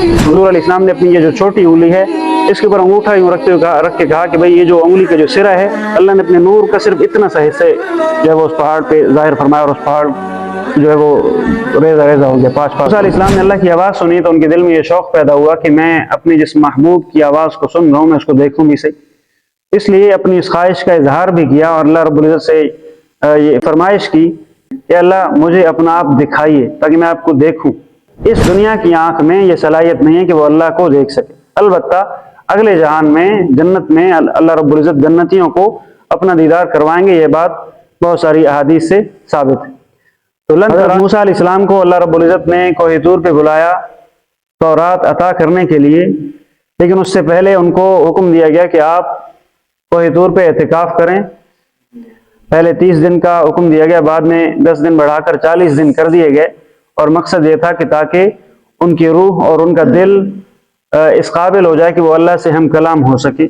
حضور علیہ السلام نے اپنی یہ جو چھوٹی انگلی ہے اس کے اوپر انگوٹھا یوں رکھ کے کہا کہ بھائی یہ جو انگلی کا جو سرا ہے اللہ نے اپنے نور کا صرف اتنا سا حصہ جو ہے وہ اس پہاڑ پہ ظاہر فرمایا، اور اس پہاڑ جو ہے وہ ریزہ ریزہ ہو گیا، پاش پاش۔ موسیٰ علیہ السلام نے اللہ کی آواز سنی تو ان کے دل میں یہ شوق پیدا ہوا کہ میں اپنے جس محبوب کی آواز کو سن رہا ہوں میں اس کو دیکھوں بھی صحیح، اس لیے اپنی اس خواہش کا اظہار بھی کیا اور اللہ رب العزت سے یہ فرمائش کی کہ اللہ مجھے اپنا آپ دکھائیے تاکہ میں آپ کو دیکھوں۔ اس دنیا کی آنکھ میں یہ صلاحیت نہیں ہے کہ وہ اللہ کو دیکھ سکے، البتہ اگلے جہان میں جنت میں اللہ رب العزت جنتیوں کو اپنا دیدار کروائیں گے، یہ بات بہت ساری احادیث سے ثابت ہے۔ تو حضرت موسیٰ علیہ السلام کو اللہ رب العزت نے کوہ طور پہ بلایا تورات عطا کرنے کے لیے، لیکن اس سے پہلے ان کو حکم دیا گیا کہ آپ کوہ طور پہ اعتکاف کریں۔ پہلے 30 دن کا حکم دیا گیا، بعد میں 10 دن بڑھا کر 40 دن کر دیے گئے، اور مقصد یہ تھا کہ تاکہ ان کی روح اور ان کا دل اس قابل ہو جائے کہ وہ اللہ سے ہم کلام ہو سکے۔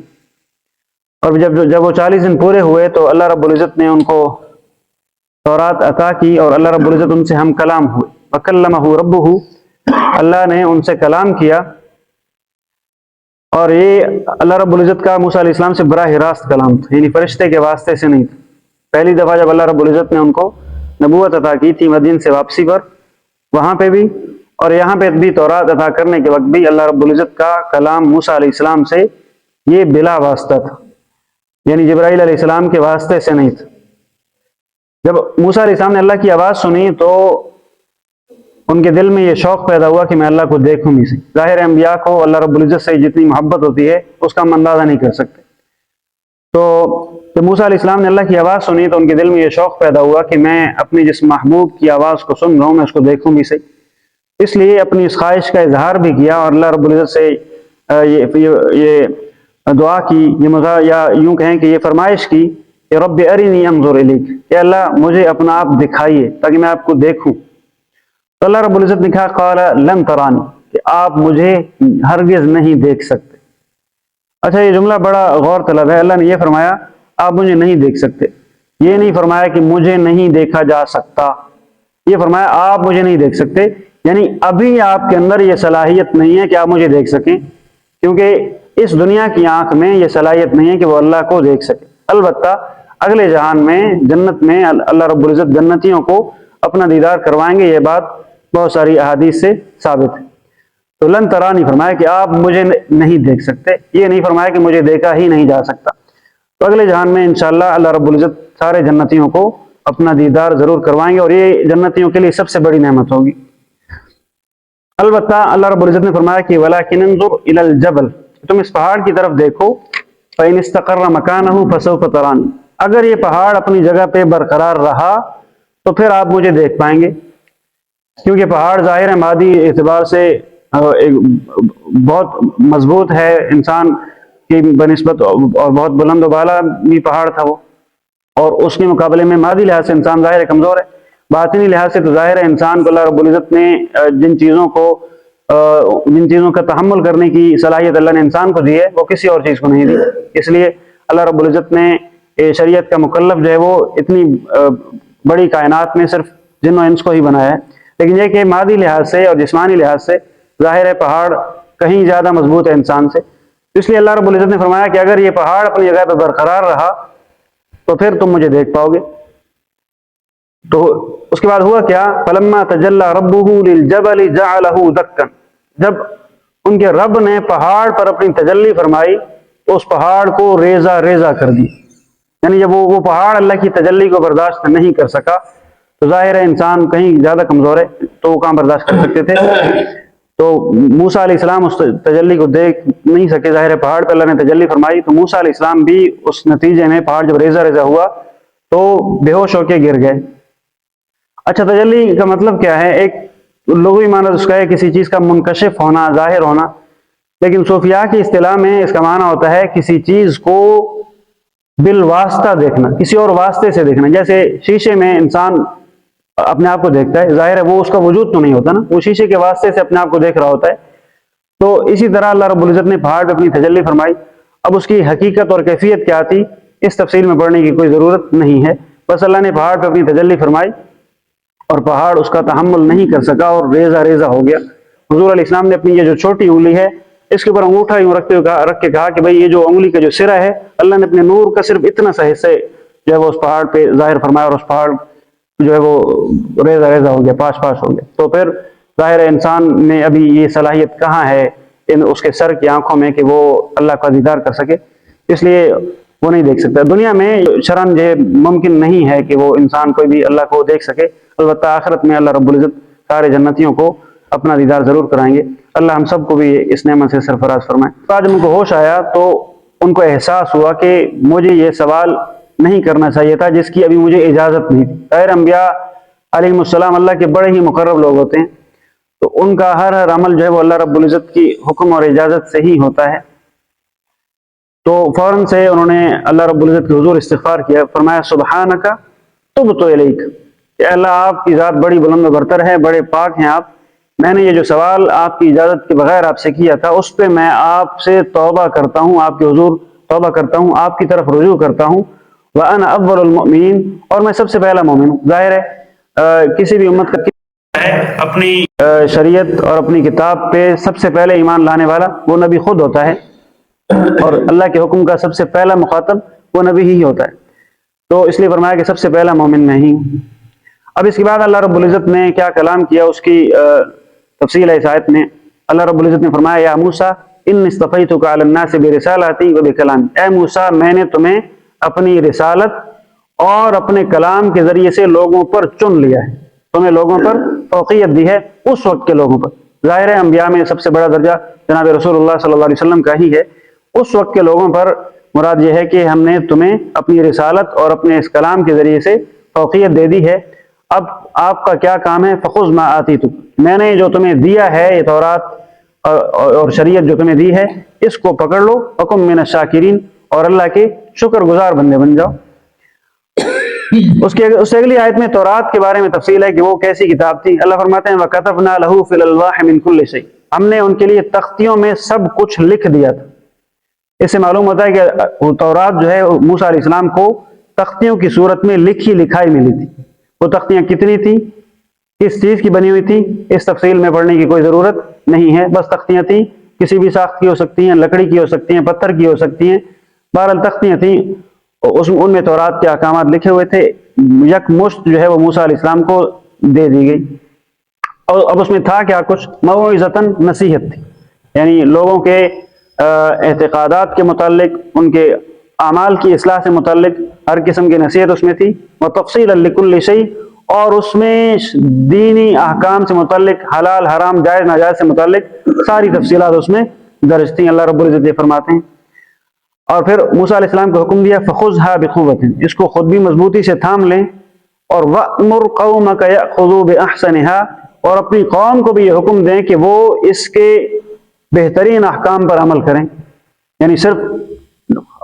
اور جب وہ 40 دن پورے ہوئے تو اللہ رب العزت نے ان کو تورات عطا کی اور اللہ رب العزت ان سے ہم کلام ہوئے، وَكَلَّمَهُ رَبُّهُ، اللہ نے ان سے کلام کیا، اور یہ اللہ رب العزت کا موسیٰ علیہ السلام سے براہ راست کلام تھا، یعنی فرشتے کے واسطے سے نہیں تھا۔ پہلی دفعہ جب اللہ رب العزت نے ان کو نبوت عطا کی تھی مدین سے واپسی پر، وہاں پہ بھی اور یہاں پہ بھی تورات عطا کرنے کے وقت بھی اللہ رب العزت کا کلام موسیٰ علیہ السلام سے یہ بلا واسطہ تھا، یعنی جبرائیل علیہ السلام کے واسطے سے نہیں تھا۔ جب موسیٰ علیہ السلام نے اللہ کی آواز سنی تو ان کے دل میں یہ شوق پیدا ہوا کہ میں اللہ کو دیکھوں بھی صحیح۔ ظاہر انبیاء کو اللہ رب العزت سے جتنی محبت ہوتی ہے اس کا ہم اندازہ نہیں کر سکتے۔ تو جب موسیٰ علیہ السلام نے اللہ کی آواز سنی تو ان کے دل میں یہ شوق پیدا ہوا کہ میں اپنے جس محبوب کی آواز کو سن رہا ہوں میں اس کو دیکھوں بھی صحیح، اس لیے اپنی اس خواہش کا اظہار بھی کیا اور اللہ رب العزت سے یہ دعا کی، یا یوں کہیں کہ یہ فرمائش کی کہ رب ارنی انظر الیک، کہ اللہ مجھے اپنا آپ دکھائیے تاکہ میں آپ کو دیکھوں۔ تو اللہ رب العزت نے کہا قال لن ترانی، کہ آپ مجھے ہرگز نہیں دیکھ سکتے۔ اچھا، یہ جملہ بڑا غور طلب ہے۔ اللہ نے یہ فرمایا آپ مجھے نہیں دیکھ سکتے، یہ نہیں فرمایا کہ مجھے نہیں دیکھا جا سکتا، یہ فرمایا آپ مجھے نہیں دیکھ سکتے، یعنی ابھی آپ کے اندر یہ صلاحیت نہیں ہے کہ آپ مجھے دیکھ سکیں، کیونکہ اس دنیا کی آنکھ میں یہ صلاحیت نہیں ہے کہ وہ اللہ کو دیکھ سکے۔ البتہ اگلے جہان میں جنت میں اللہ رب العزت جنتیوں کو اپنا دیدار کروائیں گے، یہ بات بہت ساری احادیث سے ثابت ہے۔ تو لن ترانی فرمایا کہ آپ مجھے نہیں دیکھ سکتے، یہ نہیں فرمایا کہ مجھے دیکھا ہی نہیں جا سکتا۔ تو اگلے جہان میں انشاءاللہ اللہ رب العزت سارے جنتیوں کو اپنا دیدار ضرور کروائیں گے، اور یہ جنتیوں کے لیے سب سے بڑی نعمت ہوگی۔ البتہ اللہ رب العزت نے فرمایا کہ وَلَكِنْ انظُرْ إِلَى الْجَبَلِ، تم اس پہاڑ کی طرف دیکھو، فَإِنِ اسْتَقَرَّ مَكَانَهُ فَسَوْفَ تَرَانِي، اگر یہ پہاڑ اپنی جگہ پہ برقرار رہا تو پھر آپ مجھے دیکھ پائیں گے، کیونکہ پہاڑ ظاہر ہے مادی اعتبار سے بہت مضبوط ہے انسان کی بنسبت، اور بہت بلند و بالا بھی پہاڑ تھا وہ، اور اس کے مقابلے میں مادی لحاظ سے انسان ظاہر ہے کمزور ہے، باطنی لحاظ سے تو ظاہر ہے انسان کو اللہ رب العزت نے جن چیزوں کا تحمل کرنے کی صلاحیت اللہ نے انسان کو دی ہے وہ کسی اور چیز کو نہیں دی، اس لیے اللہ رب العزت نے شریعت کا مکلف جو ہے وہ اتنی بڑی کائنات میں صرف جن و انس کو ہی بنایا ہے، لیکن یہ کہ مادی لحاظ سے اور جسمانی لحاظ سے ظاہر ہے پہاڑ کہیں زیادہ مضبوط ہے انسان سے، اس لیے اللہ رب العزت نے فرمایا کہ اگر یہ پہاڑ اپنی جگہ پہ برقرار رہا تو پھر تم مجھے دیکھ پاؤ گے۔ تو اس کے بعد ہوا کیا، فلما تجلی ربہ للجبل جعلہ دکا، جب ان کے رب نے پہاڑ پر اپنی تجلی فرمائی تو اس پہاڑ کو ریزہ ریزہ کر دی، یعنی جب وہ پہاڑ اللہ کی تجلی کو برداشت نہیں کر سکا تو ظاہر ہے انسان کہیں زیادہ کمزور ہے تو وہ کہاں برداشت کر سکتے تھے، تو موسیٰ علیہ السلام اس تجلی کو دیکھ نہیں سکے، ظاہر ہے پہاڑ پہ اللہ نے تجلی فرمائی تو موسیٰ علیہ السلام بھی اس نتیجے میں پہاڑ جب ریزہ ریزہ ہوا تو بے ہوش ہو کے گر گئے۔ اچھا، تجلی کا مطلب کیا ہے؟ ایک لغوی معنی اس کا ہے کسی چیز کا منکشف ہونا، ظاہر ہونا، لیکن صوفیاء کی اصطلاح میں اس کا معنی ہوتا ہے کسی چیز کو بالواسطہ دیکھنا، کسی اور واسطے سے دیکھنا، جیسے شیشے میں انسان اپنے آپ کو دیکھتا ہے، ظاہر ہے وہ اس کا وجود تو نہیں ہوتا نا، وہ شیشے کے واسطے سے اپنے آپ کو دیکھ رہا ہوتا ہے، تو اسی طرح اللہ رب العزت نے پہاڑ پہ اپنی تجلی فرمائی۔ اب اس کی حقیقت اور کیفیت کیا تھی اس تفصیل میں پڑھنے کی کوئی ضرورت نہیں ہے، بس اللہ نے پہاڑ پہ اپنی تجلی فرمائی اور پہاڑ اس کا تحمل نہیں کر سکا اور ریزہ ریزہ ہو گیا، حضور علیہ السلام نے اپنی یہ جو چھوٹی انگلی ہے اس کے اوپر انگوٹھا یوں رکھ کے کہا کہ بھائی یہ جو انگلی کا جو سرا ہے اللہ نے اپنے نور کا صرف اتنا سا حصہ جو ہے وہ اس پہاڑ پہ ظاہر فرمایا، اور اس پہاڑ جو ہے وہ ریزہ ریزہ ہو گیا، پاش پاش ہو گیا۔ تو پھر ظاہر ہے انسان میں ابھی یہ صلاحیت کہاں ہے اس کے سر کی آنکھوں میں کہ وہ اللہ کا دیدار کر سکے، اس لیے وہ نہیں دیکھ سکتا۔ دنیا میں شرعاً جو ممکن نہیں ہے کہ وہ انسان کوئی بھی اللہ کو دیکھ سکے، البتہ آخرت میں اللہ رب العزت سارے جنتیوں کو اپنا دیدار ضرور کرائیں گے۔ اللہ ہم سب کو بھی اس نعمت سے سرفراز فرمائے۔ آج ان کو ہوش آیا تو ان کو احساس ہوا کہ مجھے یہ سوال نہیں کرنا چاہیے تھا جس کی ابھی مجھے اجازت نہیں تھی۔ غیر انبیاء علیہ السلام اللہ کے بڑے ہی مقرب لوگ ہوتے ہیں، تو ان کا ہر عمل جو ہے وہ اللہ رب العزت کی حکم اور اجازت سے ہی ہوتا ہے۔ تو فوراً سے انہوں نے اللہ رب العزت کے حضور استغفار کیا، فرمایا سبحانک تبت الیک، کہ اللہ آپ کی ذات بڑی بلند و برتر ہے، بڑے پاک ہیں آپ، میں نے یہ جو سوال آپ کی اجازت کے بغیر آپ سے کیا تھا اس پہ میں آپ سے توبہ کرتا ہوں، آپ کے حضور توبہ کرتا ہوں، آپ کی طرف رجوع کرتا ہوں۔ وَأَنَا أَوَّلُ الْمُؤْمِنِينَ، اور میں سب سے پہلا مومن ہوں۔ ظاہر ہے کسی بھی امت کا اپنی شریعت اور اپنی کتاب پہ سب سے پہلے ایمان لانے والا وہ نبی خود ہوتا ہے، اور اللہ کے حکم کا سب سے پہلا مخاطب وہ نبی ہی ہوتا ہے۔ تو اس لیے فرمایا کہ سب سے پہلا مومن میں ہی۔ اب اس کے بعد اللہ رب العزت نے کیا کلام کیا اس کی تفصیل ہے اس آیت میں۔ اللہ رب العزت نے فرمایا یا موسیٰ انی اصطفیتک علی الناس برسالتی و بکلامی، اے موسیٰ میں نے تمہیں اپنی رسالت اور اپنے کلام کے ذریعے سے لوگوں پر چن لیا ہے، تمہیں لوگوں پر فوقیت دی ہے اس وقت کے لوگوں پر۔ ظاہر ہے انبیاء میں سب سے بڑا درجہ جناب رسول اللہ صلی اللہ علیہ وسلم کا ہی ہے، اس وقت کے لوگوں پر مراد یہ ہے کہ ہم نے تمہیں اپنی رسالت اور اپنے اس کلام کے ذریعے سے فوقیت دے دی ہے۔ اب آپ کا کیا کام ہے؟ فخذ ما آتیتک، میں نے جو تمہیں دیا ہے یہ تورات اور شریعت جو تمہیں دی ہے اس کو پکڑ لو، وکن من الشاکرین، اور اللہ کے شکر گزار بندے بن جاؤ۔ اس سے اگلی آیت میں تورات کے بارے میں تفصیل ہے کہ وہ کیسی کتاب تھی۔ اللہ فرماتے ہیں وَكَتَبْنَا لَهُ فِي الْأَلْوَاحِ مِنْ كُلِّ شَيْءٍ، ہم نے ان کے لیے تختیوں میں سب کچھ لکھ دیا تھا۔ اس سے معلوم ہوتا ہے کہ تورات جو ہے موسیٰ علیہ السلام کو تختیوں کی صورت میں لکھی لکھائی ملی تھی۔ وہ تختیاں کتنی تھی، کس چیز کی بنی ہوئی تھی، اس تفصیل میں پڑھنے کی کوئی ضرورت نہیں ہے، بس تختیاں تھیں، کسی بھی ساخت کی ہو سکتی ہیں، لکڑی کی ہو سکتی ہیں، پتھر کی ہو سکتی ہیں، بہرحال تختیاں تھیں، ان میں تورات کے احکامات لکھے ہوئے تھے۔ یک مشت جو ہے وہ موسیٰ علیہ السلام کو دے دی گئی، اور اب اس میں تھا کیا کچھ موعظۃً، نصیحت تھی، یعنی لوگوں کے اعتقادات کے متعلق، ان کے اعمال کی اصلاح سے متعلق ہر قسم کی نصیحت اس میں تھی، وتفصیلا لکل شیء، اور اس میں دینی احکام سے متعلق، حلال حرام جائز ناجائز سے متعلق ساری تفصیلات اس میں درج تھیں۔ اللہ رب العزت یہ فرماتے ہیں، اور پھر موسیٰ علیہ السلام کو حکم دیا فخذھا بقوۃ، اس کو خود بھی مضبوطی سے تھام لیں، اور وأمر قومک یأخذوا بأحسنھا، اور اپنی قوم کو بھی یہ حکم دیں کہ وہ اس کے بہترین احکام پر عمل کریں، یعنی صرف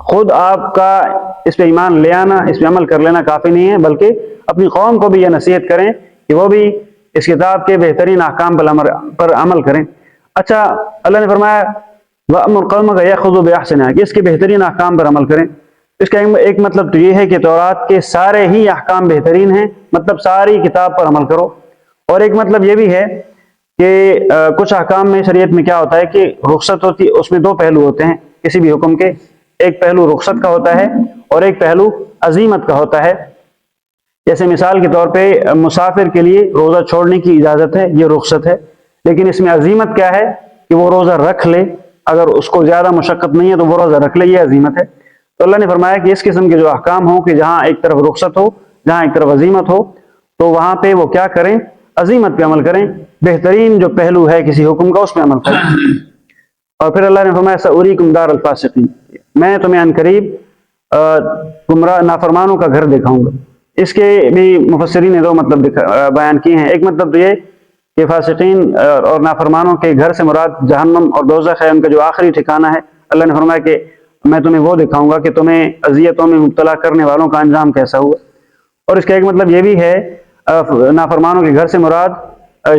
خود آپ کا اس پہ ایمان لے آنا، اس پہ عمل کر لینا کافی نہیں ہے، بلکہ اپنی قوم کو بھی یہ نصیحت کریں کہ وہ بھی اس کتاب کے بہترین احکام پر عمل کریں۔ اچھا، اللہ نے فرمایا وَأَمُرْ قَوْمَكَ يَأْخُذُوا بِأَحْسَنِھَا، کہ اس کے بہترین احکام پر عمل کریں۔ اس کا ایک مطلب تو یہ ہے کہ تورات کے سارے ہی احکام بہترین ہیں، مطلب ساری کتاب پر عمل کرو، اور ایک مطلب یہ بھی ہے کہ کچھ احکام میں شریعت میں کیا ہوتا ہے کہ رخصت ہوتی، اس میں دو پہلو ہوتے ہیں کسی بھی حکم کے، ایک پہلو رخصت کا ہوتا ہے اور ایک پہلو عزیمت کا ہوتا ہے۔ جیسے مثال کے طور پہ مسافر کے لیے روزہ چھوڑنے کی اجازت ہے، یہ رخصت ہے، لیکن اس میں عزیمت کیا ہے کہ وہ روزہ رکھ لے، اگر اس کو زیادہ مشقت نہیں ہے تو وہ روزہ رکھ لے، یہ عزیمت ہے۔ تو اللہ نے فرمایا کہ اس قسم کے جو احکام ہوں کہ جہاں ایک طرف رخصت ہو، جہاں ایک طرف عزیمت ہو، تو وہاں پہ وہ کیا کریں؟ عزیمت پہ عمل کریں، بہترین جو پہلو ہے کسی حکم کا اس پہ عمل کریں۔ اور پھر اللہ نے فرمایا سأریکم دار الفاسقین، میں تمہیں عنقریب گمراہ نافرمانوں کا گھر دکھاؤں گا۔ اس کے بھی مفسرین نے دو مطلب بیان کیے ہیں۔ ایک مطلب تو یہ کہ فاسقین اور نافرمانوں کے گھر سے مراد جہنم اور دوزخ ہے، ان کا جو آخری ٹھکانہ ہے۔ اللہ نے فرمایا کہ میں تمہیں وہ دکھاؤں گا کہ تمہیں اذیتوں میں مبتلا کرنے والوں کا انجام کیسا ہوا۔ اور اس کا ایک مطلب یہ بھی ہے نافرمانوں کے گھر سے مراد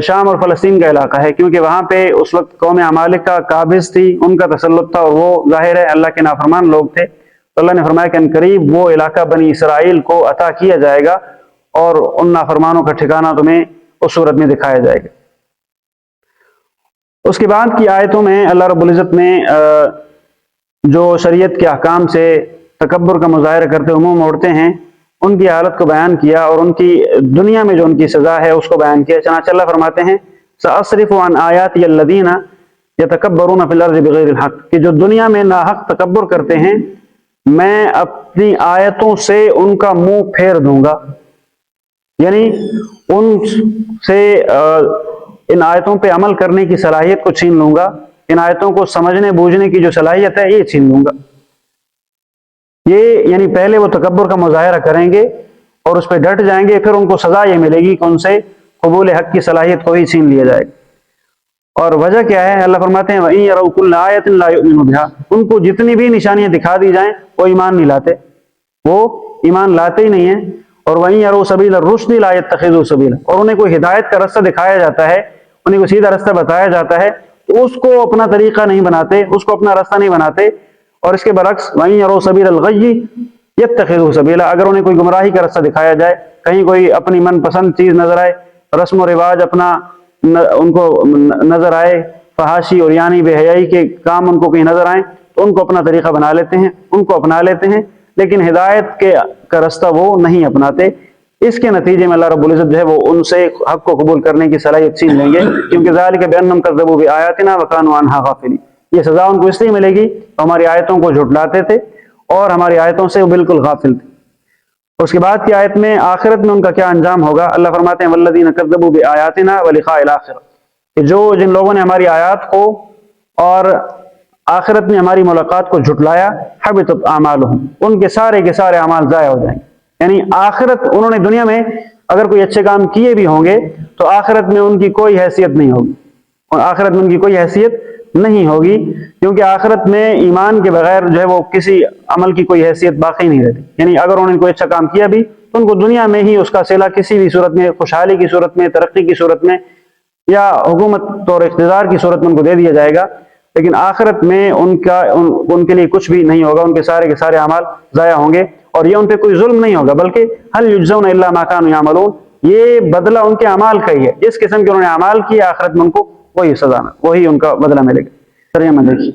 شام اور فلسطین کا علاقہ ہے، کیونکہ وہاں پہ اس وقت قوم عمالقہ قابض تھی، ان کا تسلط تھا، اور وہ ظاہر ہے اللہ کے نافرمان لوگ تھے۔ تو اللہ نے فرمایا کہ عنقریب وہ علاقہ بنی اسرائیل کو عطا کیا جائے گا، اور ان نافرمانوں کا ٹھکانہ تمہیں اس صورت میں دکھایا جائے گا۔ اس کے بعد کی آیتوں میں اللہ رب العزت نے جو شریعت کے احکام سے تکبر کا مظاہرہ کرتے ہوئے منہ موڑتے ہیں ان کی حالت کو بیان کیا، اور ان کی دنیا میں جو ان کی سزا ہے اس کو بیان کیا۔ چنانچہ اللہ فرماتے ہیں سأصرف عن آیاتی الذین یتکبرون فی الارض بغیر الحق، کہ جو دنیا میں ناحق تکبر کرتے ہیں میں اپنی آیتوں سے ان کا منہ پھیر دوں گا، یعنی ان سے ان آیتوں پہ عمل کرنے کی صلاحیت کو چھین لوں گا، ان آیتوں کو سمجھنے بوجھنے کی جو صلاحیت ہے یہ چھین لوں گا۔ یہ یعنی پہلے وہ تکبر کا مظاہرہ کریں گے اور اس پہ ڈٹ جائیں گے، پھر ان کو سزا یہ ملے گی کہ ان سے قبول حق کی صلاحیت کو ہی چھین لیا جائے گا۔ اور وجہ کیا ہے؟ اللہ فرماتے ہیں وَإِن يَرَوْا كُلَّ آيَةٍ لَا يُؤْمِنُوا بِهَا، ان کو جتنی بھی نشانیاں دکھا دی جائیں وہ ایمان نہیں لاتے، وہ ایمان لاتے ہی نہیں ہیں۔ اور وَإِن يَرَوْا سَبِيلَ الرُّشْدِ لَا يَتَّخِذُوا سَبِيلًا، اور انہیں کوئی ہدایت کا رستہ دکھایا جاتا ہے، انہیں کوئی سیدھا رستہ بتایا جاتا ہے تو اس کو اپنا طریقہ نہیں بناتے، اس کو اپنا رستہ نہیں بناتے۔ اور اس کے برعکس وَإِن يَرَوْا سَبِيلَ الْغَيِّ يَتَّخِذُوا سَبِيلًا، اگر انہیں کوئی گمراہی کا رستہ دکھایا جائے، کہیں کوئی اپنی من پسند چیز نظر آئے، رسم و رواج اپنا ان کو نظر آئے، فحاشی اور یعنی بے حیائی کے کام ان کو کہیں نظر آئیں تو ان کو اپنا طریقہ بنا لیتے ہیں، ان کو اپنا لیتے ہیں، لیکن ہدایت کا رستہ وہ نہیں اپناتے۔ اس کے نتیجے میں اللہ رب العزت جو ہے وہ ان سے حق کو قبول کرنے کی صلاحیت چھین لیں گے، کیونکہ ذالک بانہم کذبوا بآیاتنا وکانوا عنہا غافلین، یہ سزا ان کو اس لیے ملے گی ہماری آیتوں کو جھٹلاتے تھے اور ہماری آیتوں سے وہ بالکل غافل تھے۔ اس کے بعد کی آیت میں آخرت میں ان کا کیا انجام ہوگا؟ اللہ فرماتے ہیں والذین کذبوا بآیاتنا ولقاء الآخرہ، کہ جن لوگوں نے ہماری آیات کو اور آخرت میں ہماری ملاقات کو جھٹلایا، حبطت اعمالہم، ان کے سارے اعمال ضائع ہو جائیں گے۔ یعنی آخرت انہوں نے دنیا میں اگر کوئی اچھے کام کیے بھی ہوں گے تو آخرت میں ان کی کوئی حیثیت نہیں ہوگی، اور آخرت میں ان کی کوئی حیثیت نہیں ہوگی، کیونکہ آخرت میں ایمان کے بغیر جو ہے وہ کسی عمل کی کوئی حیثیت باقی نہیں رہتی۔ یعنی اگر انہوں نے کوئی اچھا کام کیا بھی تو ان کو دنیا میں ہی اس کا صلہ کسی بھی صورت میں، خوشحالی کی صورت میں، ترقی کی صورت میں یا حکومت اور اقتدار کی صورت میں ان کو دے دیا جائے گا، لیکن آخرت میں ان کے لیے کچھ بھی نہیں ہوگا، ان کے سارے اعمال ضائع ہوں گے۔ اور یہ ان پہ کوئی ظلم نہیں ہوگا، بلکہ هل یجزون الا ما كانوا يعملون، یہ بدلہ ان کے اعمال کا ہی ہے، جس قسم کے انہوں نے اعمال کیے آخرت میں ان کو وہی سزا، وہی ان کا بدلہ ملے گا۔ ترجمہ دیکھیے۔